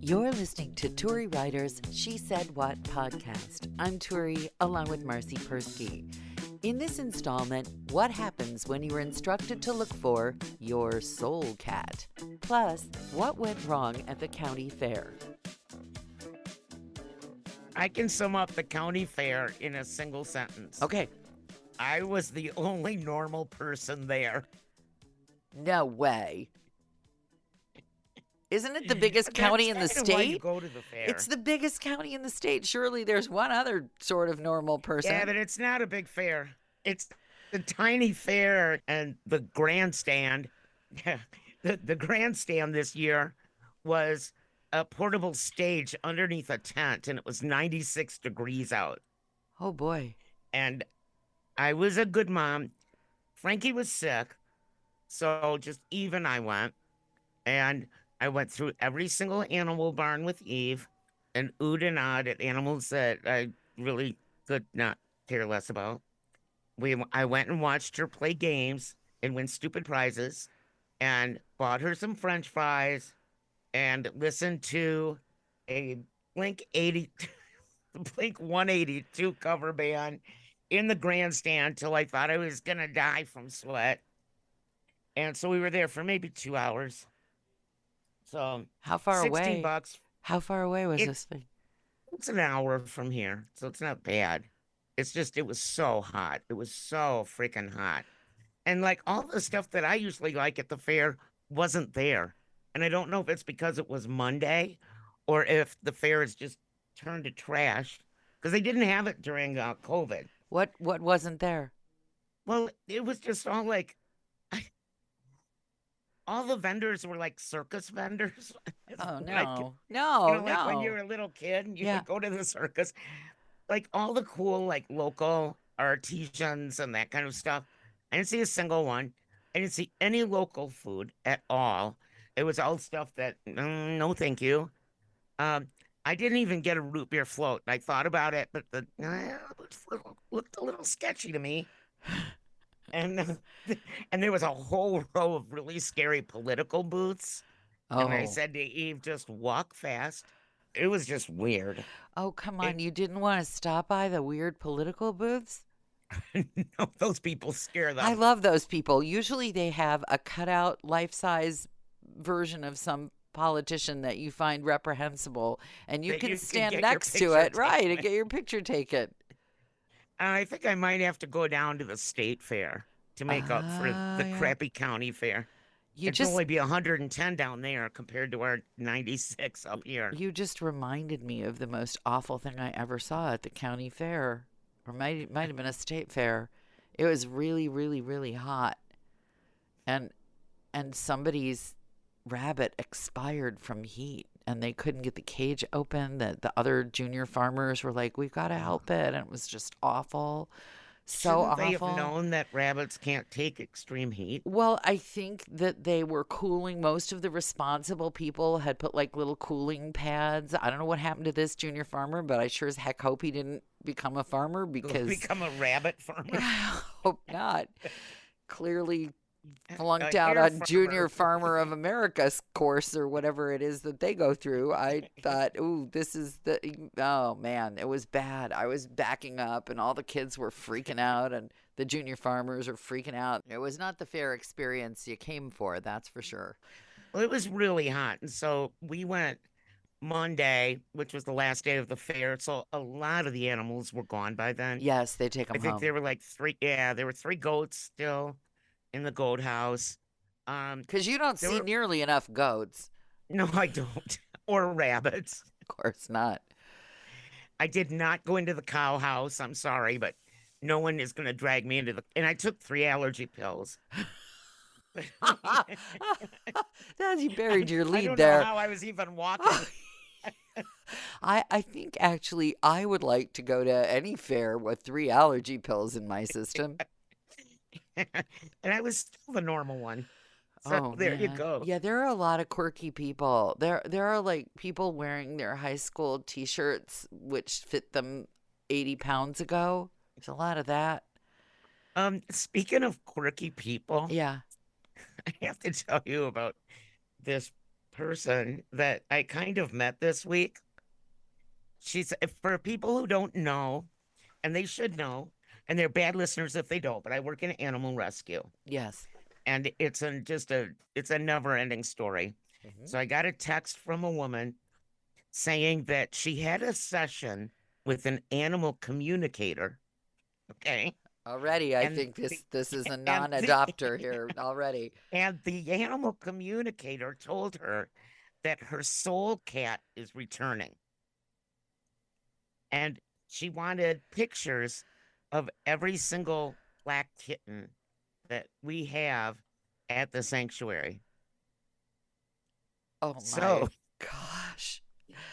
You're listening to Turi Ryder's She Said What podcast. I'm Turi, along with Marci Persky. In this installment, what happens when you are instructed to look for your soul cat? Plus, what went wrong at the county fair? I can sum up the county fair in a single sentence. Okay. I was the only normal person there. No way. Isn't it the biggest county in the That's kinda why you state? go to the fair. It's the biggest county in the state. Surely there's one other sort of normal person. Yeah, but it's not a big fair. It's the tiny fair and the grandstand. The grandstand this year was a portable stage underneath a tent, and it was 96 degrees out. Oh, boy. And I was a good mom. Frankie was sick, so just Eve and I went. And I went through every single animal barn with Eve and oohed and awed at animals that I really could not care less about. I went and watched her play games and win stupid prizes and bought her some French fries and listened to a Blink 182 cover band in the grandstand till I thought I was going to die from sweat. And so we were there for maybe 2 hours. So How far away? $16. How far away was this thing? It's an hour from here, so it's not bad. It's just it was so hot. It was so freaking hot. And like all the stuff that I usually like at the fair wasn't there. And I don't know if it's because it was Monday or if the fair is just turned to trash because they didn't have it during COVID. What wasn't there? Well, it was just all like all the vendors were like circus vendors. Oh, no. Like, no, like when you were a little kid and you Yeah. would go to the circus. Like all the cool, like local artisans and that kind of stuff. I didn't see a single one. I didn't see any local food at all. It was all stuff that, no, thank you. I didn't even get a root beer float. I thought about it, but it looked a little sketchy to me. And there was a whole row of really scary political booths. Oh. And I said to Eve, just walk fast. It was just weird. Oh, come on. You didn't want to stop by the weird political booths? No, those people scare them. I love those people. Usually they have a cutout life-size version of some politician that you find reprehensible, and you That can you can stand get your next to picture it, right, and taken. get your picture taken. I think I might have to go down to the state fair to make up for the yeah. crappy county fair. It'd only be 110 down there compared to our 96 up here. You just reminded me of the most awful thing I ever saw at the county fair, or might have been a state fair. It was really, really, really hot, and somebody's rabbit expired from heat, and they couldn't get the cage open. The other junior farmers were like, "We've got to help it," and it was just awful. So Shouldn't they awful. have known that rabbits can't take extreme heat? Well, I think that they were cooling. Most of the responsible people had put like little cooling pads. I don't know what happened to this junior farmer, but I sure as heck hope he didn't become a farmer because Become a rabbit farmer? I hope not. Clearly flunked out hair on Junior farmer. Farmer of America's course or whatever it is that they go through. I thought, ooh, oh man, it was bad. I was backing up and all the kids were freaking out and the junior farmers were freaking out. It was not the fair experience you came for, that's for sure. Well, it was really hot. And so we went Monday, which was the last day of the fair. So a lot of the animals were gone by then. Yes, they take them I think home. there were like there were 3 goats still in the goat house. Because you don't see nearly enough goats. No, I don't. Or rabbits. Of course not. I did not go into the cow house. I'm sorry, but no one is going to drag me into and I took 3 allergy pills. You buried your lead I don't there. know how I was even walking. I think actually I would like to go to any fair with 3 allergy pills in my system. And I was still the normal one. So there you go. Yeah, there are a lot of quirky people. There are like people wearing their high school T-shirts which fit them 80 pounds ago. There's a lot of that. Speaking of quirky people, Yeah. I have to tell you about this person that I kind of met this week. She's for people who don't know, and they should know, and they're bad listeners if they don't. But I work in animal rescue, Yes. and it's a never ending story. Hmm. So I got a text from a woman saying that she had a session with an animal communicator. Okay, Already, I and think this is a and the non-adopter here already. and the animal communicator told her that her soul cat is returning, and she wanted pictures of every single black kitten that we have at the sanctuary. Oh my So, gosh.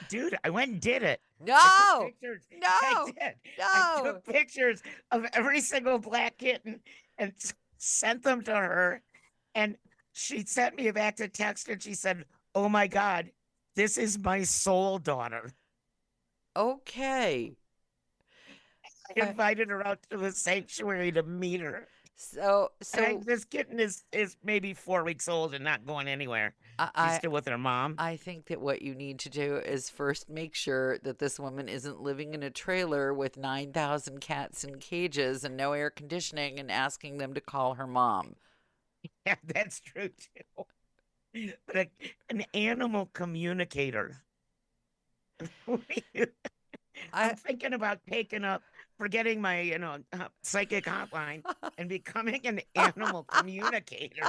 dude, I went and did it. I took No! pictures. I No! did. I No! took pictures of every single black kitten and sent them to her. And she sent me back to text and she said, "Oh my God, this is my soul daughter." Okay. I Uh, invited her out to the sanctuary to meet her. so And so this kitten is maybe 4 weeks old and not going anywhere. She's I still with her mom. I think that what you need to do is first make sure that this woman isn't living in a trailer with 9,000 cats in cages and no air conditioning and asking them to call her mom. Yeah, that's true too. But an animal communicator. I I'm thinking about taking up, forgetting my, psychic hotline and becoming an animal communicator.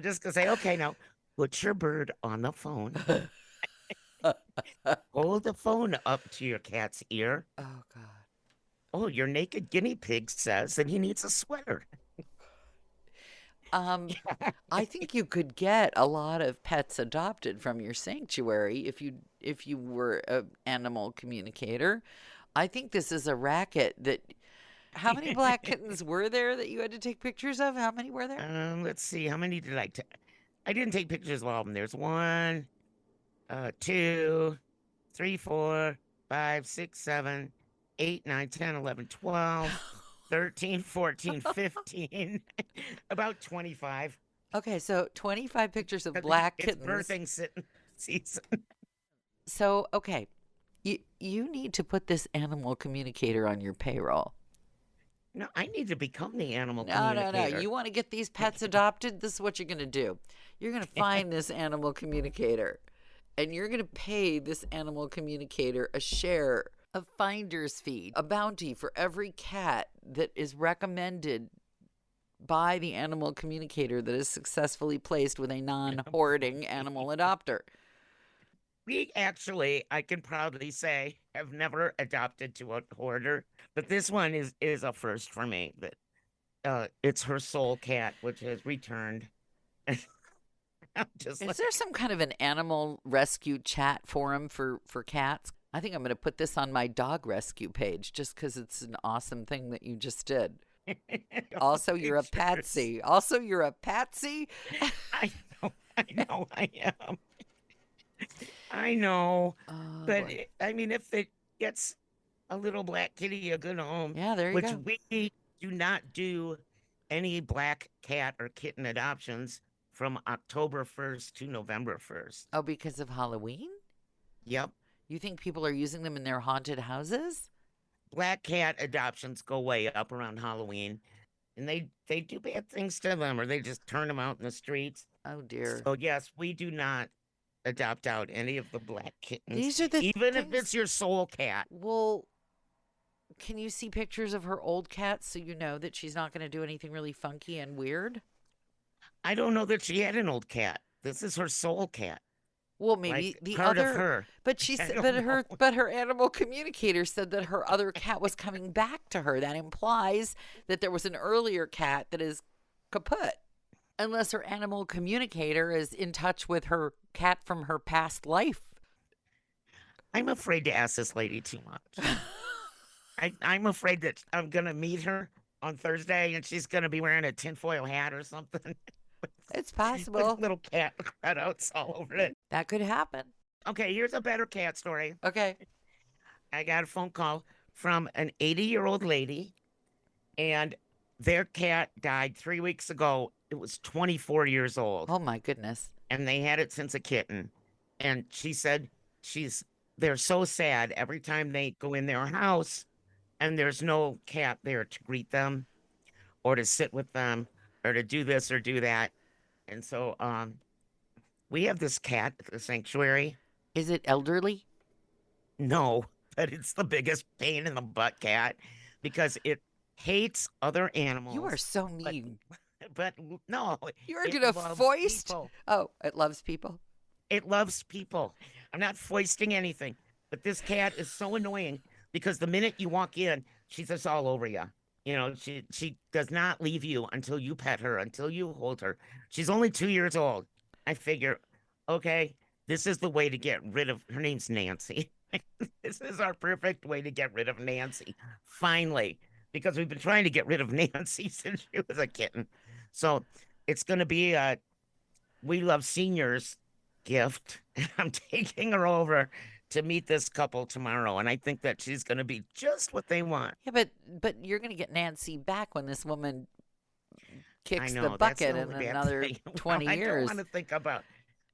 Just to say, okay, now put your bird on the phone, hold the phone up to your cat's ear. Oh God. Oh, your naked guinea pig says that he needs a sweater. Um, I think you could get a lot of pets adopted from your sanctuary if you were an animal communicator. I think this is a racket that how many black kittens were there that you had to take pictures of? How many were there? Let's see, how many did I take? I didn't take pictures of all of them. There's one, two, three, four, five, six, seven, 8, 9, 10, 11, 12, 13, 14, 15, about 25. Okay, so 25 pictures of 'Cause black it's kittens. birthing season. So, okay, you need to put this animal communicator on your payroll. No, I need to become the animal No, no, no. communicator. You want to get these pets adopted? This is what you're going to do. You're going to find this animal communicator and you're going to pay this animal communicator a share of finder's fee, a bounty for every cat that is recommended by the animal communicator that is successfully placed with a non hoarding animal adopter. We actually, I can proudly say, have never adopted to a hoarder, but this one is a first for me. That it's her soul cat, which has returned. I'm just Is there like, some kind of an animal rescue chat forum for cats? I think I'm going to put this on my dog rescue page just because it's an awesome thing that you just did. Also, you're a pictures. patsy. Also, you're a patsy. I I am. I know. Oh But boy. I mean, if it gets a little black kitty a good home, Yeah, there you which go. we do not do any black cat or kitten adoptions from October 1st to November 1st. Oh, because of Halloween? Yep. You think people are using them in their haunted houses? Black cat adoptions go way up around Halloween, and they do bad things to them, or they just turn them out in the streets. Oh dear. So yes, we do not adopt out any of the black kittens, These are the even if things. it's your soul cat. Well, can you see pictures of her old cats so you know that she's not going to do anything really funky and weird? I don't know that she had an old cat. This is her soul cat, Well, maybe like the part of other, her. but she I said, don't know. but her animal communicator said that her other cat was coming back to her. That implies that there was an earlier cat that is kaput, unless her animal communicator is in touch with her cat from her past life. I'm afraid to ask this lady too much. I'm afraid that I'm gonna meet her on Thursday and she's gonna be wearing a tinfoil hat or something It's with possible little cat cutouts all over it. that could happen. Okay, here's a better cat story. Okay. I got a phone call from an 80-year-old lady, and their cat died 3 weeks ago. It was 24 years old, Oh my goodness. and they had it since a kitten. And she said she's they're so sad every time they go in their house and there's no cat there to greet them or to sit with them or to do this or do that. And so we have this cat at the sanctuary. Is it elderly? No, but it's the biggest pain in the butt cat because it hates other You are animals, so but mean. but no, You are it going to loves foist? people. Oh, it loves people. It loves people. I'm not foisting anything, but this cat is so annoying because the minute you walk in, she's just all over you. You know, she does not leave you until you pet her, until you hold her. She's only 2 years old. I figure, okay, this is the way to get rid of her name's Nancy. This is our perfect way to get rid of Nancy. Finally, because we've been trying to get rid of Nancy since she was a kitten. So it's going to be a We Love Seniors gift. And I'm taking her over to meet this couple tomorrow. And I think that she's going to be just what they want. Yeah, but you're going to get Nancy back when this woman I kicks the know that's the bucket in only bad another thing. Well, 20 I don't years. want to think about,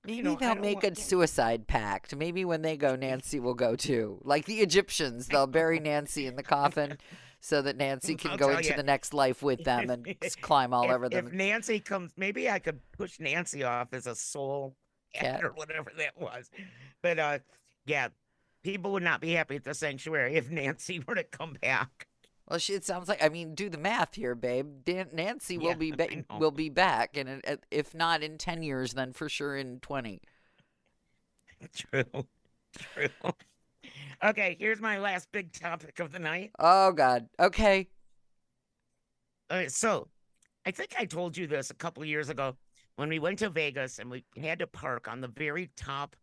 Maybe I they'll don't make want. a suicide pact. Maybe when they go, Nancy will go too. Like the Egyptians, they'll bury Nancy in the coffin so that Nancy can I'll go tell into you, the next life with them and climb all over if them. Nancy comes, maybe I could push Nancy off as a soul cat Cat. or whatever that was. But yeah, people would not be happy at the sanctuary if Nancy were to come back. Well, it sounds like, I mean, do the math here, babe. Nancy will Yeah, be I know. will be back, and if not in 10 years, then for sure in 20. True, true. Okay, here's my last big topic of the night. Oh God. Okay. So I think I told you this a couple of years ago when we went to Vegas and we had to park on the very top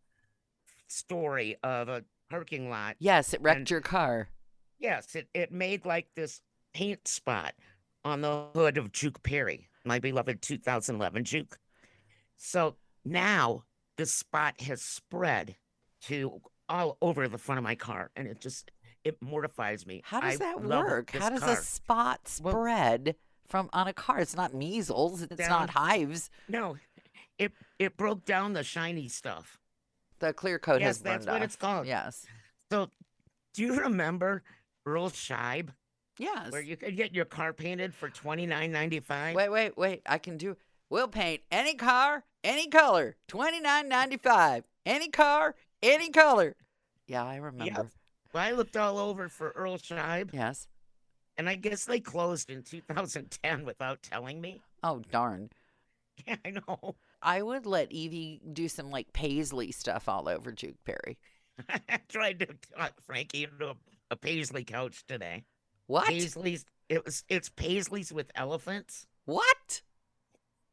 story of a parking lot. Yes, it And wrecked your car. yes, it made like this paint spot on the hood of Juke Perry, my beloved 2011 Juke. So now the spot has spread to all over the front of my car, and it mortifies me. How does I that love work? this How does a car. spot Well, spread from on a car? It's not measles. It's not down hives. no, it broke down the shiny stuff. The clear coat has Yes, that's burned what it's off. called. Yes. So do you remember Earl Scheib, Yes. where you could get your car painted for $29.95? Wait. I can do. We'll paint any car, any color. $29.95. Any car, any color. Yeah, I Yeah. remember. Well, I looked all over for Earl Scheib, Yes. and I guess they closed in 2010 without telling me. Oh darn. Yeah, I know. I would let Evie do some like Paisley stuff all over Juke Perry. I tried to talk Frankie into a Paisley couch today. What? It's Paisley's with elephants. What?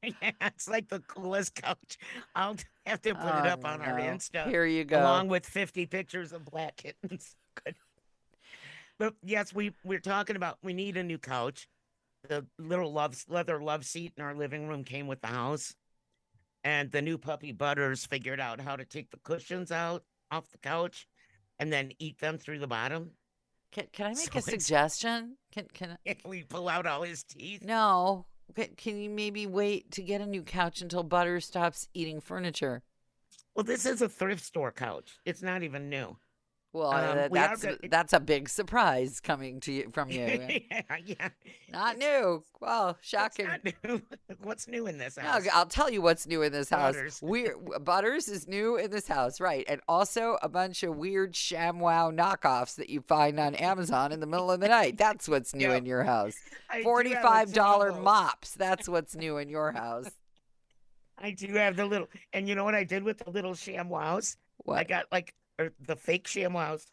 Yeah, it's like the coolest couch. I'll have to put it Oh up on our no. Insta Here you go. along with 50 pictures of black kittens. Good. But yes, we're talking about we need a new couch. The little leather love seat in our living room came with the house. And the new puppy Butters figured out how to take the cushions out off the couch and then eat them through the bottom. Can I make So a suggestion? Can we pull out all his teeth. no? Can you maybe wait to get a new couch until Butter stops eating furniture? Well, this is a thrift store couch. It's not even new. Well, We are good. that's a big surprise coming to you from you. Yeah. Not new. Well, It's shocking. not new. What's new in this No, house? I'll tell you what's new in this house. Butters. Butters is new in this house, right? And also a bunch of weird ShamWow knockoffs that you find on Amazon in the middle of the night. That's what's new Yeah. in your house. I do have $45 some of those. mops. That's what's new in your house. I do have the little, and you know what I did with the little ShamWows? I What? got like the fake ShamWows,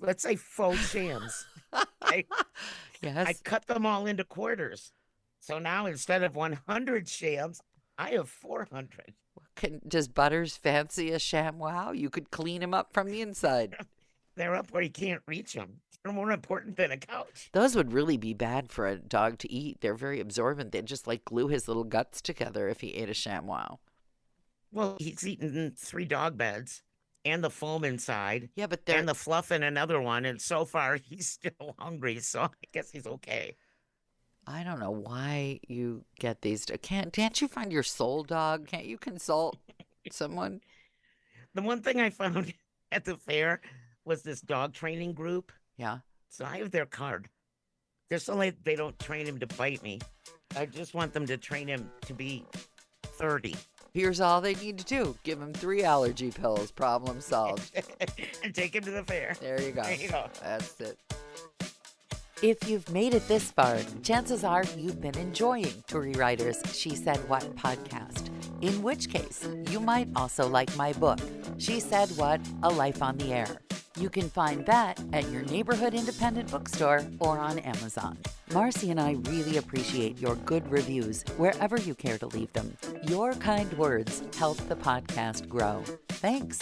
let's say faux shams. I Yes. cut them all into quarters. So now instead of 100 shams, I have 400. Does Butters fancy a ShamWow? You could clean him up from the inside. They're up where you can't reach them. They're more important than a couch. Those would really be bad for a dog to eat. They're very absorbent. They'd just like glue his little guts together if he ate a ShamWow. Well, he's eaten 3 dog beds and the foam inside Yeah, but they're and the fluff in another one. And so far, he's still hungry. So I guess he's okay. I don't know why you get these. Can't you find your soul dog? Can't you consult someone? The one thing I found at the fair was this dog training group. Yeah. So I have their card. Just so they don't train him to bite me. I just want them to train him to be 30. Here's all they need to do. Give him 3 allergy pills. Problem solved. And take him to the fair. There you go. There you go. That's it. If you've made it this far, chances are you've been enjoying Turi Ryder's She Said What podcast. In which case, you might also like my book, She Said What? A Life on the Air. You can find that at your neighborhood independent bookstore or on Amazon. Marci and I really appreciate your good reviews wherever you care to leave them. Your kind words help the podcast grow. Thanks.